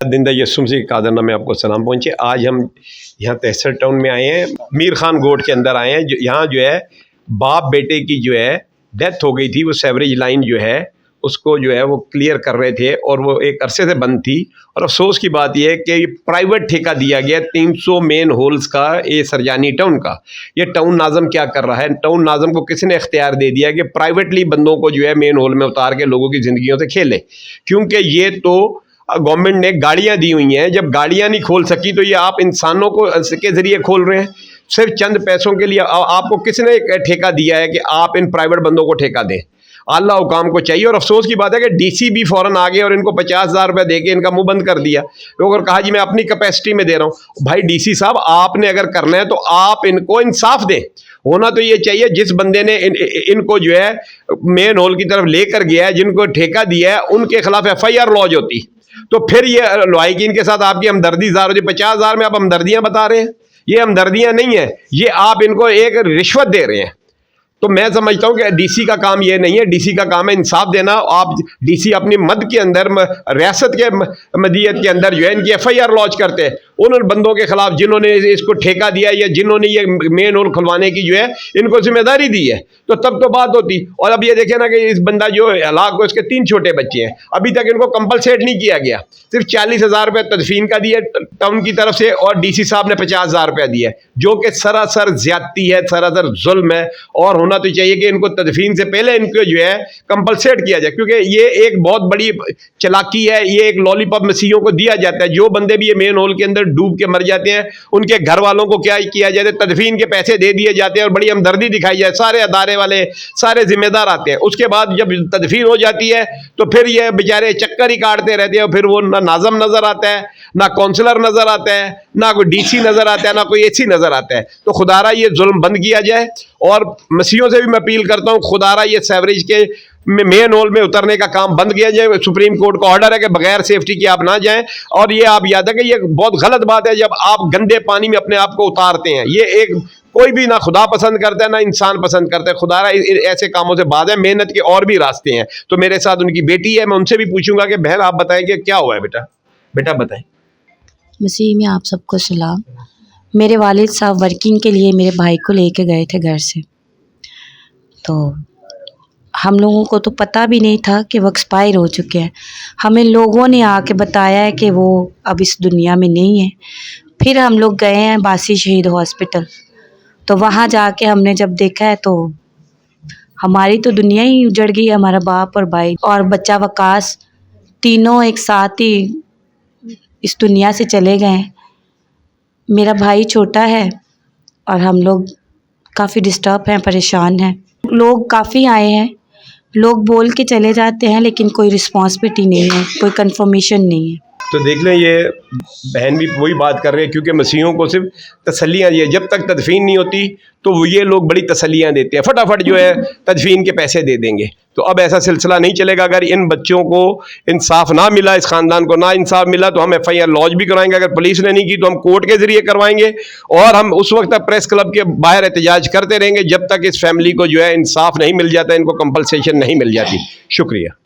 दिंदा यस्सुम से कादरना में आपको सलाम पहुँचे। आज हम यहाँ तहसील टाउन में आए हैं, मीर खान गोट के अंदर आए हैं। यहाँ जो है बाप बेटे की जो है डेथ हो गई थी। वो सेवरेज लाइन जो है उसको जो है वो क्लियर कर रहे थे और वो एक अरसे से बंद थी। और अफसोस की बात यह है कि प्राइवेट ठेका दिया गया 300 मेन होल्स का, ये सरजानी टाउन का। ये टाउन नाज़म क्या कर रहा है, टाउन नाज़म को किसी ने इख्तियार दे दिया कि प्राइवेटली बंदों को जो है मेन होल में उतार के लोगों की ज़िंदगियों से खेले, क्योंकि ये तो गवर्नमेंट ने गाड़ियाँ दी हुई हैं। जब गाड़ियाँ नहीं खोल सकी तो ये आप इंसानों को के ज़रिए खोल रहे हैं सिर्फ चंद पैसों के लिए। आपको किसने ठेका दिया है कि आप इन प्राइवेट बंदों को ठेका दें? आला हुकाम को चाहिए। और अफसोस की बात है कि डीसी भी फ़ौरन आ गए और इनको 50,000 रुपये दे के इनका मुंह बंद कर दिया और कहा जी मैं अपनी कैपेसिटी में दे रहा हूँ। भाई डीसी साहब, आपने अगर करना है तो आप इनको इंसाफ दें। होना तो ये चाहिए जिस बंदे ने इनको जो है मेन होल की तरफ लेकर गया है, जिनको ठेका दिया है, उनके खिलाफ FIR लॉज होती तो फिर ये लॉय की इनके साथ आपकी हमदर्दी ज़ाहिर होती। 50,000 में आप हमदर्दियाँ बता रहे हैं, ये हमदर्दियाँ नहीं है, ये आप इनको एक रिश्वत दे रहे हैं। तो मैं समझता हूँ कि डीसी का काम ये नहीं है, डीसी का काम है इंसाफ देना। आप डीसी अपनी मद के अंदर, रियासत के मदीयत के अंदर जो है इनकी FIR लॉन्च करते हैं उन बांदों के खिलाफ जिन्होंने इसको ठेका दिया या जिन्होंने ये मेन होल खुलवाने की जो है इनको जिम्मेदारी दी है, तो तब तो बात होती। और अब ये देखें ना कि इस बंदा जो हलाक को, इसके 3 छोटे बच्चे हैं, अभी तक इनको कंपलसेट नहीं किया गया। सिर्फ 40,000 रुपये तदफीन का दिया टाउन की तरफ से और डीसी साहब ने 50,000 रुपया दिया, जो कि सरासर ज्यादती है, सरासर जुल्म है। और होना तो चाहिए कि इनको तदफीन से पहले इनको जो है कंपलसेट किया जाए, क्योंकि ये एक बहुत बड़ी चालाकी है। ये एक लॉलीपॉप मसीहों को दिया जाता है। जो बंदे भी ये मेन होल के अंदर डूब के मर जाते हैं उनके घर वालों को क्या किया जाता है, तदफीन के पैसे दे दिए जाते हैं और बड़ी हमदर्दी दिखाई जाए। सारे अदारे वाले, सारे जिम्मेदार आते हैं। उसके बाद जब तदफीन हो जाती है तो फिर ये बेचारे चक्कर ही काटते रहते हैं। फिर वो ना नाज़म नजर आता है, ना काउंसलर नजर आता है, ना कोई डीसी नजर आता है, ना कोई एसी नजर आता है। तो खुदारा ये जुल्म बंद किया जाए। और मसीहों से भी मैं अपील करता हूँ, खुदारा ये सेवरेज के मेन होल में उतरने का काम बंद किया जाए। सुप्रीम कोर्ट का ऑर्डर है कि बगैर सेफ्टी के आप ना जाएं। और ये आप याद है कि ये बहुत गलत बात है जब आप गंदे पानी में अपने आप को उतारते हैं। ये एक कोई भी ना खुदा पसंद करता है ना इंसान पसंद करता है। खुदारा ऐसे कामों से बात है। मेहनत के और भी रास्ते हैं। तो मेरे साथ उनकी बेटी है, मैं उनसे भी पूछूंगा कि बहन आप बताएं कि क्या हुआ है। बेटा बताएं। मसीह में आप सबको सलाम। मेरे वालिद साहब वर्किंग के लिए मेरे भाई को लेके गए थे घर से, तो हम लोगों को तो पता भी नहीं था कि वो एक्सपायर हो चुके हैं। हमें लोगों ने आके बताया है कि वो अब इस दुनिया में नहीं है। फिर हम लोग गए हैं बासी शहीद हॉस्पिटल, तो वहाँ जाके हमने जब देखा है तो हमारी तो दुनिया ही उजड़ गई। हमारा बाप और भाई और बच्चा वकास तीनों एक साथ ही इस दुनिया से चले गए। मेरा भाई छोटा है और हम लोग काफ़ी डिस्टर्ब हैं, परेशान हैं। लोग काफ़ी आए हैं, लोग बोल के चले जाते हैं लेकिन कोई रिस्पॉन्सिबिलिटी नहीं है, कोई कंफर्मेशन नहीं है। तो देख लें, ये बहन भी वही बात कर रहे हैं, क्योंकि मसीहों को सिर्फ तसल्लियाँ ये जब तक तदफीन नहीं होती तो ये लोग बड़ी तसल्लियाँ देते हैं, फटाफट जो है तदफीन के पैसे दे देंगे। तो अब ऐसा सिलसिला नहीं चलेगा। अगर इन बच्चों को इंसाफ ना मिला, इस ख़ानदान को ना इंसाफ मिला, तो हम FIR लॉन्च भी कराएंगे। अगर पुलिस ने नहीं की तो हम कोर्ट के ज़रिए करवाएंगे और हम उस वक्त तक प्रेस क्लब के बाहर एहतजाज करते रहेंगे जब तक इस फैमिली को जो है इंसाफ नहीं मिल जाता, इनको कंपलसेशन नहीं मिल जाती। शुक्रिया।